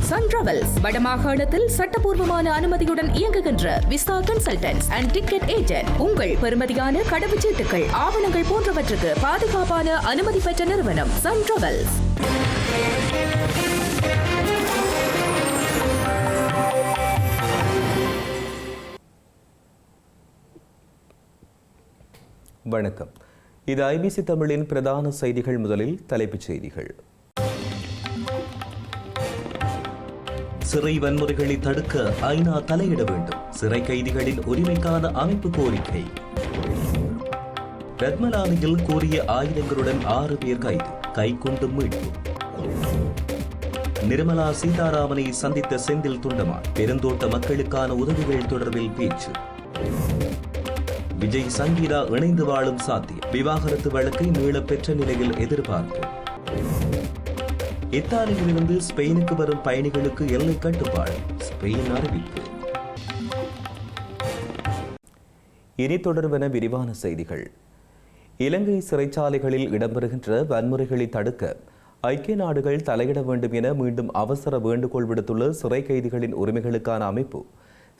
Sun travels வடமாகாணத்தில் சட்டபூர்வமான அனுமதியுடன் இயங்குகின்ற visa consultants and ticket agent. உங்கள் பெறுமதியான கடவுச்சீட்டுகள், ஆவணங்கள் போன்றவற்றுக்கு பாதுகாப்பான அனுமதி பெற்ற நிறுவனம் சன் டிராவல்ஸ். வணக்கம். இது ஐபிசி தமிழின் பிரதான செய்திகள். முதலில் தலைப்புச் செய்திகள். சிறை வன்முறைகளை தடுக்க ஐநா தலையிட வேண்டும். சிறை கைதிகளின் உரிமைக்கான அமைப்பு கோரிக்கை. ரத்மலானியில் கூறிய ஆயுதங்களுடன் 6 பேர் கைது, கைக்குண்டு மீட்பு. நிர்மலா சீதாராமனை சந்தித்த செந்தில் தொண்டமான், பெருந்தோட்ட மக்களுக்கான உதவிகள் தொடர்பில் பேச்சு. விஜய் சங்கீதா இணைந்து வாழும் சாத்தியம், விவாகரத்து வழக்கை மீளப் பெற்ற நிலையில் எதிர்பார்ப்பு. இத்தாலியிலிருந்து ஸ்பெயினுக்கு வரும் பயணிகளுக்கு எல்லை கட்டுப்பாடு, ஸ்பெயின் அறிவிப்பு. இனி தொடர்பான விரிவான செய்திகள். இலங்கை சிறைச்சாலைகளில் இடம்பெறுகின்ற வன்முறைகளை தடுக்க ஐக்கிய நாடுகள் தலையிட வேண்டும் என மீண்டும் அவசர வேண்டுகோள் விடுத்துள்ள சிறை கைதிகளின் உரிமைகளுக்கான அமைப்பு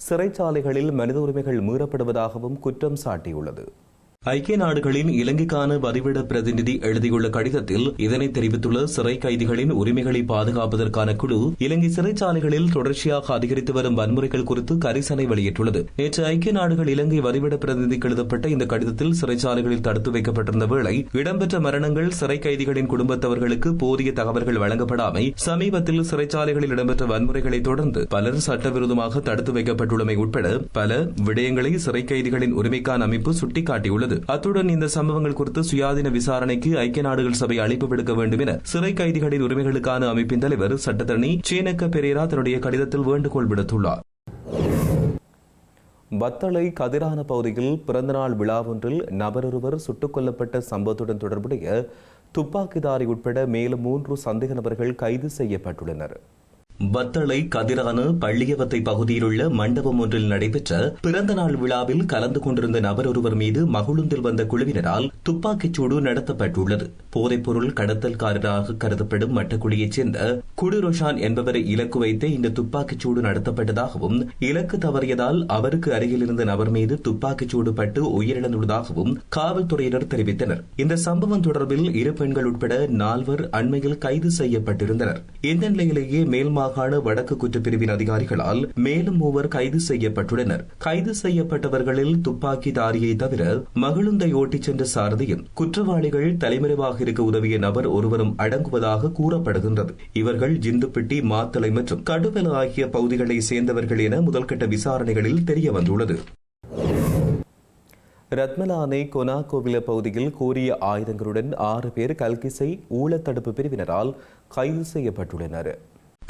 சிறைச்சாலைகளில் மனித உரிமைகள் மீறப்படுவதாகவும் குற்றம் சாட்டியுள்ளது. ஐக்கிய நாடுகளின் இலங்கைக்கான வதிவிட பிரதிநிதி எழுதியுள்ள கடிதத்தில் இதனை தெரிவித்துள்ள சிறை கைதிகளின் உரிமைகளை பாதுகாப்பதற்கான குழு இலங்கை சிறைச்சாலைகளில் தொடர்ச்சியாக அதிகரித்து வரும் வன்முறைகள் குறித்து கரிசனை வெளியிட்டுள்ளது. நேற்று ஐக்கிய நாடுகள் இலங்கை வதிவிட பிரதிநிதிக்கு எழுதப்பட்ட இந்த கடிதத்தில் சிறைச்சாலைகளில் தடுத்து வைக்கப்பட்டிருந்த வேளை இடம்பெற்ற மரணங்கள், சிறை கைதிகளின் குடும்பத்தவர்களுக்கு போதிய தகவல்கள் வழங்கப்படாமை, சமீபத்தில் சிறைச்சாலைகளில் இடம்பெற்ற வன்முறைகளை தொடர்ந்து பலர் சட்டவிரோதமாக தடுத்து வைக்கப்பட்டுள்ளமை உட்பட பல விடயங்களை சிறை கைதிகளின் உரிமைக்கான அமைப்பு சுட்டிக்காட்டியுள்ளது. அத்துடன் இந்த சம்பவங்கள் குறித்து சுயாதீன விசாரணைக்கு ஐக்கிய நாடுகள் சபை அழைப்பு விடுக்க வேண்டும் என சிறை கைதிகளின் உரிமைகளுக்கான அமைப்பின் தலைவர் சட்டத்தரணி சேனக்க பெரேரா தன்னுடைய கடிதத்தில் வேண்டுகோள் விடுத்துள்ளார். பத்தளை கதிரான பகுதியில் பிறந்தநாள் விழா ஒன்றில் நபரொருவர் சுட்டுக் கொல்லப்பட்ட சம்பவத்துடன் தொடர்புடைய துப்பாக்கிதாரி உட்பட மேலும் 3 சந்தேக நபர்கள் கைது செய்யப்பட்டுள்ளனர். பத்தளை கதிரான பள்ளியவத்தை பகுதியில் உள்ள மண்டபம் ஒன்றில் நடைபெற்ற பிறந்த நாள் விழாவில் கலந்து கொண்டிருந்த நபர் ஒருவர் மீது மகுழுந்தில் வந்த குழுவினரால் துப்பாக்கிச்சூடு நடத்தப்பட்டுள்ளது. போதைப்பொருள் கடத்தல்காரராக கருதப்படும் மட்டக்குழியைச் சேர்ந்த குடுரோஷான் என்பவரை இலக்கு வைத்து இந்த துப்பாக்கிச்சூடு நடத்தப்பட்டதாகவும், இலக்கு தவறியதால் அவருக்கு அருகில் இருந்த நபர் மீது துப்பாக்கிச்சூடு பட்டு உயிரிழந்துள்ளதாகவும் காவல்துறையினர் தெரிவித்தனர். இந்த சம்பவம் தொடர்பில் 2 பெண்கள் உட்பட 4 அண்மையில் கைது செய்யப்பட்டிருந்தனர். இந்த நிலையிலேயே மேல்மா வடக்கு குற்றப்பிரிவின் அதிகாரிகளால் மேலும் 3 கைது செய்யப்பட்டுள்ளனர். கைது செய்யப்பட்டவர்களில் துப்பாக்கிதாரியை தவிர மகிழுந்தை ஓட்டிச் சென்ற சாரதியும், குற்றவாளிகள் தலைமறைவாக இருக்க உதவிய நபர் ஒருவரும் அடங்குவதாக கூறப்படுகின்றது. இவர்கள் ஜிந்துப்பிட்டி, மாத்தளை மற்றும் கடுவல ஆகிய பகுதிகளை சேர்ந்தவர்கள் என முதல்கட்ட விசாரணைகளில் தெரியவந்துள்ளது. ரத்மலானை கொனாகோவில பகுதியில் கூறிய ஆயுதங்களுடன் 6 பேர் கல்கிசை ஊழத்தடுப்பு பிரிவினரால் கைது செய்யப்பட்டுள்ளனர்.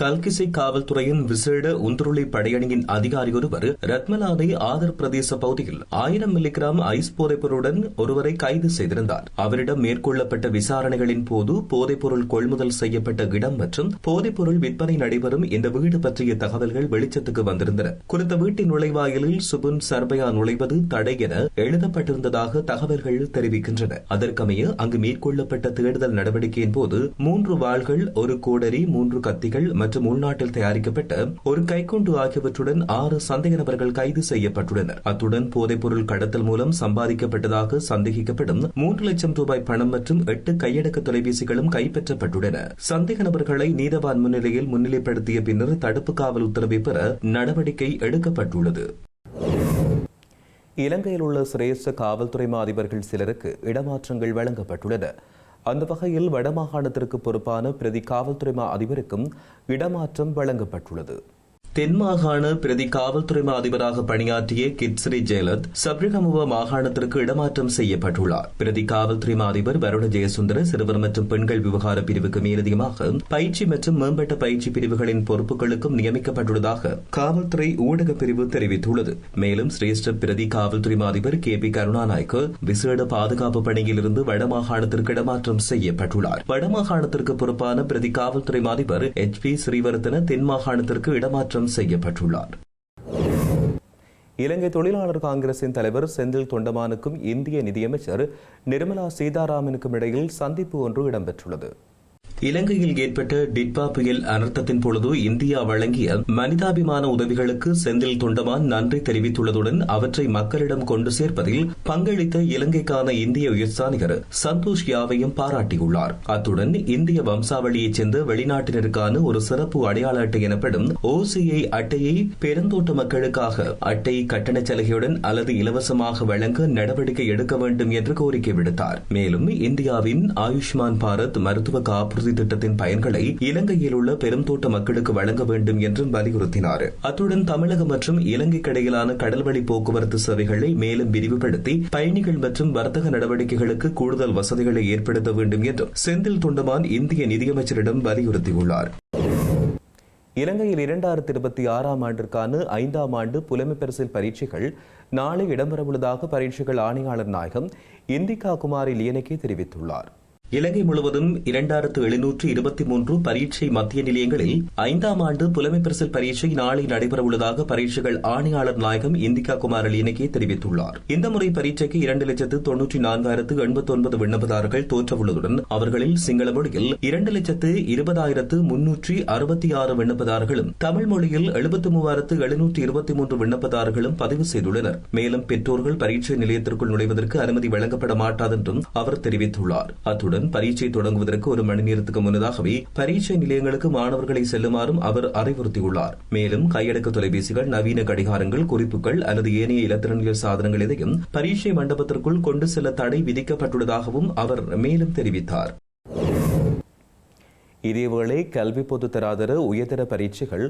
கல்கிசை காவல்துறையின் விசேட உந்துருளி படையணியின் அதிகாரி ஒருவர் ரத்மலானை ஆதர் பிரதேச பகுதியில் 1000 மில்லிகிராம் ஐஸ் போதைப்பொருளுடன் ஒருவரை கைது செய்திருந்தார். அவரிடம் மேற்கொள்ளப்பட்ட விசாரணைகளின் போது போதைப்பொருள் கொள்முதல் செய்யப்பட்ட இடம் மற்றும் போதைப்பொருள் விற்பனை நடைபெறும் இந்த வீடு பற்றிய தகவல்கள் வெளிச்சத்துக்கு வந்திருந்தன. குறித்த வீட்டின் நுழைவாயிலில் சுபுன் சர்பயா நுழைவது தடை என எழுதப்பட்டிருந்ததாக தகவல்கள் தெரிவிக்கின்றன. அதற்கமைய அங்கு மேற்கொள்ளப்பட்ட தேடுதல் நடவடிக்கையின் போது 3 வாள்கள், 1 கோடரி, 3 கத்திகள் மற்றும் உள்நாட்டில் தயாரிக்கப்பட்ட ஒரு கைக்குண்டு ஆகியவற்றுடன் 6 சந்தேக நபர்கள் கைது செய்யப்பட்டுள்ளனர். அத்துடன் போதைப்பொருள் கடத்தல் மூலம் சம்பாதிக்கப்பட்டதாக சந்தேகிக்கப்படும் 3 லட்சம் ரூபாய் பணம் மற்றும் 8 கையடக்க தொலைபேசிகளும் கைப்பற்றப்பட்டுள்ளன. சந்தேக நபர்களை நீதவான் முன்னிலையில் முன்னிலைப்படுத்திய பின்னர் தடுப்பு காவல் உத்தரவை பெற நடவடிக்கை எடுக்கப்பட்டுள்ளது. இலங்கையில் உள்ள சிரேஷ்ட காவல்துறை அதிபர்கள் சிலருக்கு இடமாற்றங்கள் வழங்கப்பட்டுள்ளன. அந்த வகையில் வடமாகாணத்திற்கு பொறுப்பான பிரதி காவல்துறை அதிபருக்கும் இடமாற்றம் வழங்கப்பட்டுள்ளது. தென்மாகாண பிரதி காவல்துறை அதிபராக பணியாற்றிய கிட்ஸ்ரீ ஜெயலத் சப்ரகமுவ மாகாணத்திற்கு இடமாற்றம் செய்யப்பட்டுள்ளார். பிரதி காவல்துறை அதிபர் வருண ஜெயசுந்தர சிறுவர் மற்றும் பெண்கள் விவகார பிரிவுக்கு மேலதிகமாக பயிற்சி மற்றும் மேம்பட்ட பயிற்சி பிரிவுகளின் பொறுப்புகளுக்கும் நியமிக்கப்பட்டுள்ளதாக காவல்துறை ஊடக பிரிவு தெரிவித்துள்ளது. மேலும் சிரேஷ்ட பிரதி காவல்துறை அதிபர் KP கருணாநாயக்க விசேட பாதுகாப்பு பணியிலிருந்து வடமாகாணத்திற்கு இடமாற்றம் செய்யப்பட்டுள்ளார். வடமாகாணத்திற்கு பொறுப்பான பிரதி காவல்துறை அதிபர் HP ஸ்ரீவர்தன தென்மாகாணத்திற்கு இடமாற்றம் செய்யப்பட்டுள்ளார். இலங்கை தொழிலாளர் காங்கிரசின் தலைவர் செந்தில் தொண்டமானுக்கும் இந்திய நிதியமைச்சர் நிர்மலா சீதாராமனுக்கும் இடையில் சந்திப்பு ஒன்று இடம்பெற்றுள்ளது. இலங்கையில் ஏற்பட்ட டிட்பா புயல் அனர்த்தத்தின் பொழுது இந்தியா வழங்கிய மனிதாபிமான உதவிகளுக்கு செந்தில் தொண்டமான் நன்றி தெரிவித்துள்ளதுடன் அவற்றை மக்களிடம் கொண்டு சேர்ப்பதில் பங்களித்த இலங்கைக்கான இந்திய உயர்ஸ்தானிகர் சந்தோஷ் யாவையும் பாராட்டியுள்ளார். அத்துடன் இந்திய வம்சாவளியைச் சேர்ந்த வெளிநாட்டினருக்கான ஒரு சிறப்பு அடையாள அட்டை எனப்படும் OCI அட்டையை பெருந்தோட்ட மக்களுக்காக அட்டை கட்டண சலுகையுடன் அல்லது இலவசமாக வழங்க நடவடிக்கை எடுக்க வேண்டும் என்று கோரிக்கை விடுத்தார். மேலும் இந்தியாவின் ஆயுஷ்மான் பாரத் மருத்துவ காப்புறுதி திட்டத்தின் பயன்களை இலங்கையில் உள்ள பெருந்தோட்ட மக்களுக்கு வழங்க வேண்டும் என்றும் வலியுறுத்தினார். அத்துடன் தமிழகம் மற்றும் இலங்கைக்கிடையிலான கடல்வழி போக்குவரத்து சேவைகளை மேலும் விரிவுபடுத்தி பயணிகள் மற்றும் வர்த்தக நடவடிக்கைகளுக்கு கூடுதல் வசதிகளை ஏற்படுத்த வேண்டும் என்றும் செந்தில் தொண்டமான் இந்திய நிதியமைச்சரிடம் வலியுறுத்தியுள்ளார். இலங்கையில் 2026 ஆண்டிற்கான 5ஆம் ஆண்டு புலமைப் பரிசில் பரீட்சைகள் நாளை இடம்பெறவுள்ளதாக பரீட்சைகள் ஆணையாளர் நாயகம் இந்திகா குமாரி லியனகே தெரிவித்துள்ளார். இலங்கை முழுவதும் 2723 பரீட்சை மத்திய நிலையங்களில் 5ஆம் ஆண்டு புலமைப் பரிசில் பரீட்சை நாளை நடைபெறவுள்ளதாக பரீட்சைகள் ஆணையாளர் நாயகம் இந்திகா குமாரி லியனகே தெரிவித்துள்ளார். இந்த முறை பரீட்சைக்கு 2,94,089 விண்ணப்பதாரர்கள் தோற்றவுள்ளதுடன் அவர்களில் சிங்கள மொழியில் 2,20,366 விண்ணப்பதாரர்களும் தமிழ் மொழியில் 73,723 விண்ணப்பதாரர்களும் பதிவு செய்துள்ளனர். மேலும் பெற்றோர்கள் பரீட்சை நிலையத்திற்குள் நுழைவதற்கு அனுமதி வழங்கப்பட மாட்டாது என்றும் அவர் தெரிவித்துள்ளார். அத்துடன் பரீட்சை தொடங்குவதற்கு 1 மணி நேரத்துக்கு முன்னதாகவே பரீட்சை நிலையங்களுக்கு மாணவர்களை செல்லுமாறும் அவர் அறிவுறுத்தியுள்ளார். மேலும் கையடக்க தொலைபேசிகள், நவீன கடிகாரங்கள், குறிப்புகள் அல்லது ஏனைய இலத்திரனியல் சாதனங்கள் எதையும் பரீட்சை மண்டபத்திற்குள் கொண்டு செல்ல தடை விதிக்கப்பட்டுள்ளதாகவும் அவர் மேலும் தெரிவித்தார். இதேவேளை கல்வி பொதுத்தராதர உயர்தர பரீட்சைகள்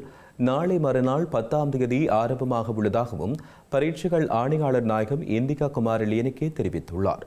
நாளை மறுநாள் 10ஆம் தேதி ஆரம்பமாக உள்ளதாகவும் பரீட்சைகள் ஆணையாளர் நாயகம் இந்திகா குமாரி லியனகே தெரிவித்துள்ளார்.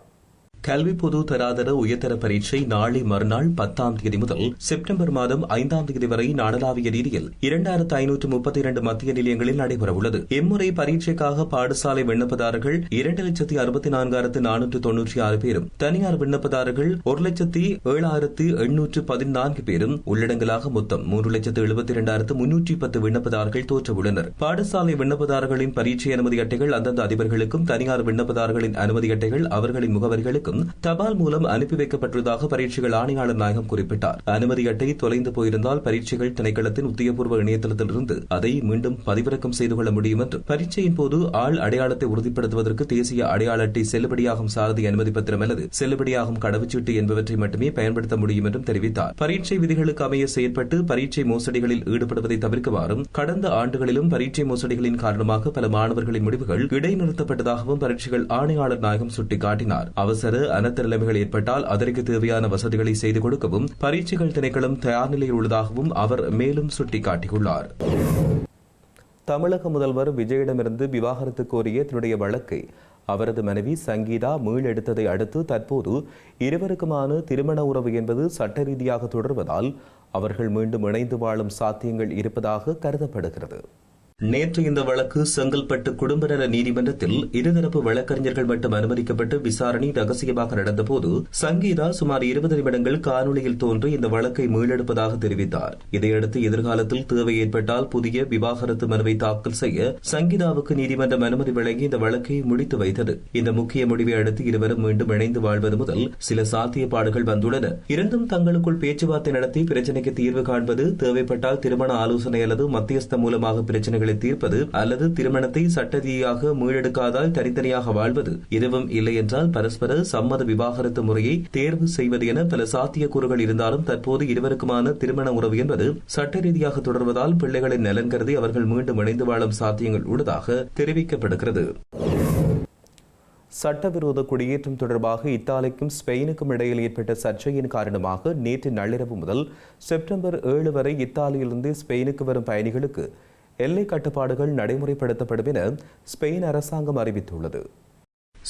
கல்வி பொது தராதர உயர்தர பரீட்சை நாளை மறுநாள் 10ஆம் தேதி முதல் செப்டம்பர் மாதம் 5ஆம் தேதி வரை நாடளாவிய ரீதியில் 2532 மத்திய நிலையங்களில் நடைபெறவுள்ளது. இம்முறை பரீட்சைக்காக பாடசாலை விண்ணப்பதாரர்கள் 2,60,496 பேரும், தனியார் விண்ணப்பதாரர்கள் 1,07,814 பேரும் உள்ளடங்கலாக மொத்தம் 3,72,310 விண்ணப்பதாரர்கள் தோற்றவுள்ளனர். பாடசாலை விண்ணப்பதாரர்களின் பரீட்சை அனுமதி அட்டைகள் அந்தந்த அதிபர்களுக்கும், தனியார் விண்ணப்பதாரர்களின் அனுமதி அட்டைகள் அவர்களின் முகவர்களுக்கும் தபால் மூலம் அனுப்பி வைக்கப்பட்டுள்ளதாக பரீட்சைகள் ஆணையாளர் நாயகம் குறிப்பிட்டார். அனுமதி அட்டை தொலைந்து போயிருந்தால் பரீட்சைகள் திணைக்களத்தின் உத்தியபூர்வ இணையதளத்திலிருந்து அதை மீண்டும் பதிவிறக்கம் செய்து கொள்ள முடியும் என்று, பரீட்சையின் போது ஆள் அடையாளத்தை உறுதிப்படுத்துவதற்கு தேசிய அடையாள அட்டை, செல்லுபடியாகும் சாரதி அனுமதி பத்திரம் அல்லது செல்லுபடியாகும் கடவுச்சீட்டு என்பவற்றை மட்டுமே பயன்படுத்த முடியும் என்றும் தெரிவித்தார். பரீட்சை விதிகளுக்கு அமைய செயற்பட்டு பரீட்சை மோசடிகளில் ஈடுபடுவதை தவிர்க்குமாறும், கடந்த ஆண்டுகளிலும் பரீட்சை மோசடிகளின் காரணமாக பல மாணவர்களின் முடிவுகள் இடைநிறுத்தப்பட்டதாகவும் பரீட்சைகள் ஆணையாளர் நாயகம் சுட்டிக்காட்டினார். அவசர அனர்த்த நிலைமைகள் ஏற்பட்டால் அதற்கு தேவையான வசதிகளை செய்து கொடுக்கவும் பரீட்சைகள் திணைக்களம் தயார் நிலையில் உள்ளதாகவும் அவர் மேலும் சுட்டிக்காட்டியுள்ளார். தமிழக முதல்வர் விஜயிடமிருந்து விவாகரத்து கோரிய தன்னுடைய வழக்கை அவரது மனைவி சங்கீதா மீளெடுத்ததை அடுத்து தற்போது இருவருக்குமான திருமண உறவு என்பது சட்ட ரீதியாக தொடர்வதால் அவர்கள் மீண்டும் இணைந்து வாழும் சாத்தியங்கள் இருப்பதாக கருதப்படுகிறது. நேற்று இந்த வழக்கு செங்கல்பட்டு குடும்ப நல நீதிமன்றத்தில் இருதரப்பு வழக்கறிஞர்கள் மட்டும் அனுமதிக்கப்பட்டு விசாரணை ரகசியமாக நடந்தபோது சங்கீதா சுமார் 20 நிமிடங்கள் காணொலியில் தோன்றி இந்த வழக்கை மீளெடுப்பதாக தெரிவித்தார். இதையடுத்து எதிர்காலத்தில் தேவை ஏற்பட்டால் புதிய விவாகரத்து மனுவை தாக்கல் செய்ய சங்கீதாவுக்கு நீதிமன்றம் அனுமதி வழங்கி இந்த வழக்கை முடித்து வைத்தது. இந்த முக்கிய முடிவை அடுத்து இருவரும் மீண்டும் இணைந்து வாழ்வது முதல் சில சாத்தியப்பாடுகள் வந்துள்ளன. இருந்தும் தங்களுக்குள் பேச்சுவார்த்தை நடத்தி பிரச்சினைக்கு தீர்வு காண்பது, தேவைப்பட்டால் திருமண ஆலோசனை அல்லது மத்தியஸ்த மூலமாக பிரச்சனைகளை தீர்ப்பது அல்லது திருமணத்தை சட்ட ரீதியாக மீளெடுக்காதால் தனித்தனியாக வாழ்வது, இதுவும் இல்லை என்றால் பரஸ்பர சம்மத விவாகரத்து முறையை தேர்வு செய்வது என பல சாத்தியக்கூறுகள் இருந்தாலும் தற்போது இருவருக்குமான திருமண உறவு என்பது சட்ட ரீதியாக தொடர்வதால் பிள்ளைகளின் நலன் கருதி அவர்கள் மீண்டும் இணைந்து வாழும் சாத்தியங்கள் உள்ளதாக தெரிவிக்கப்படுகிறது. சட்டவிரோத குடியேற்றம் தொடர்பாக இத்தாலிக்கும் ஸ்பெயினுக்கும் இடையில் ஏற்பட்ட சர்ச்சையின் காரணமாக நேற்று நள்ளிரவு முதல் செப்டம்பர் 7 வரை இத்தாலியிலிருந்து ஸ்பெயினுக்கு வரும் பயணிகளுக்கு எல்லை கட்டுப்பாடுகள் நடைமுறைப்படுத்தப்படும் என ஸ்பெயின் அரசாங்கம் அறிவித்துள்ளது.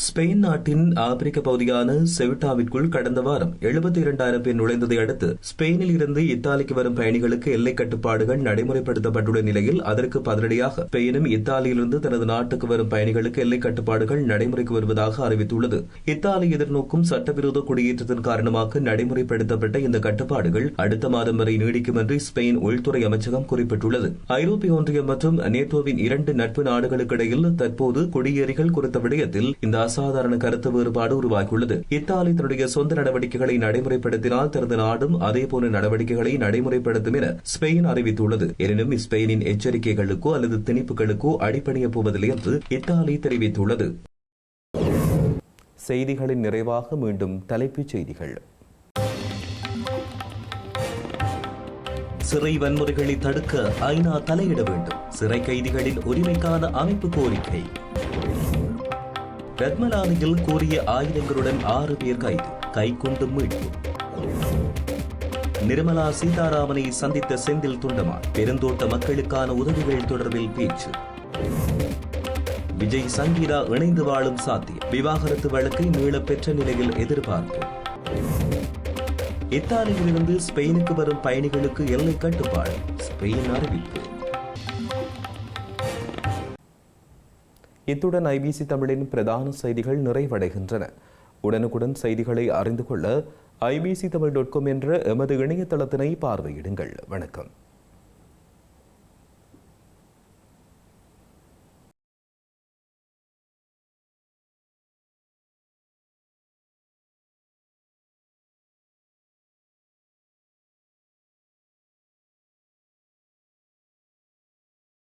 ஸ்பெயின் நாட்டின் ஆப்பிரிக்க பகுதியான செவிட்டாவிற்குள் கடந்த வாரம் 72,000 பேர் நுழைந்ததை அடுத்து ஸ்பெயினில் இருந்து இத்தாலிக்கு வரும் பயணிகளுக்கு எல்லை கட்டுப்பாடுகள் நடைமுறைப்படுத்தப்பட்டுள்ள நிலையில் அதற்கு பதிலடியாக ஸ்பெயினும் இத்தாலியிலிருந்து தனது நாட்டுக்கு வரும் பயணிகளுக்கு எல்லை கட்டுப்பாடுகள் நடைமுறைக்கு வருவதாக அறிவித்துள்ளது. இத்தாலி எதிர்நோக்கும் சட்டவிரோத குடியேற்றத்தின் காரணமாக நடைமுறைப்படுத்தப்பட்ட இந்த கட்டுப்பாடுகள் அடுத்த மாதம் வரை நீடிக்கும் என்று ஸ்பெயின் உள்துறை அமைச்சகம் குறிப்பிட்டுள்ளது. ஐரோப்பிய ஒன்றியம் மற்றும் நேட்டோவின் 2 நட்பு நாடுகளுக்கு இடையில் தற்போது குடியேறிகள் குறித்த விடயத்தில் இந்த அசாதாரண கருத்து வேறுபாடு உருவாகியுள்ளது. இத்தாலி தன்னுடைய சொந்த நடவடிக்கைகளை நடைமுறைப்படுத்தினால் தனது நாடும் அதேபோன்ற நடவடிக்கைகளை நடைமுறைப்படுத்தும் என ஸ்பெயின் அறிவித்துள்ளது. எனினும் ஸ்பெயினின் எச்சரிக்கைகளுக்கோ அல்லது திணிப்புகளுக்கோ அடிபணியப் போவதில்லை என்று இத்தாலி தெரிவித்துள்ளது. செய்திகளின் நிறைவாக மீண்டும் தலைப்புச் செய்திகள். சிறை வன்முறைகளை தடுக்க ஐநா தலையிட வேண்டும். சிறை கைதிகளின் உரிமைக்கான அமைப்பு கோரிக்கை. ரத்மலானியில் கூறிய ஆயுதங்களுடன் 6 பேர் கைது. கைக்குண்டு மீட்பு. நிர்மலா சீதாராமனை சந்தித்த செந்தில் தொண்டமான் பெருந்தோட்ட மக்களுக்கான உதவிகள் தொடர்பில் பேச்சு. விஜய் சங்கீதா இணைந்து வாழும் சாத்தியம். விவாகரத்து வழக்கை மீளப் பெற்ற நிலையில் எதிர்பார்ப்பு. இத்தாலியிலிருந்து ஸ்பெயினுக்கு வரும் பயணிகளுக்கு எல்லை கட்டுப்பாடு. ஸ்பெயின் அறிவிப்பு. இத்துடன் ஐபிசி தமிழின் பிரதான செய்திகள் நிறைவடைகின்றன. உடனுக்குடன் செய்திகளை அறிந்து கொள்ள ibctamil.com என்ற எமது இணையதளத்தினை பார்வையிடுங்கள். வணக்கம்.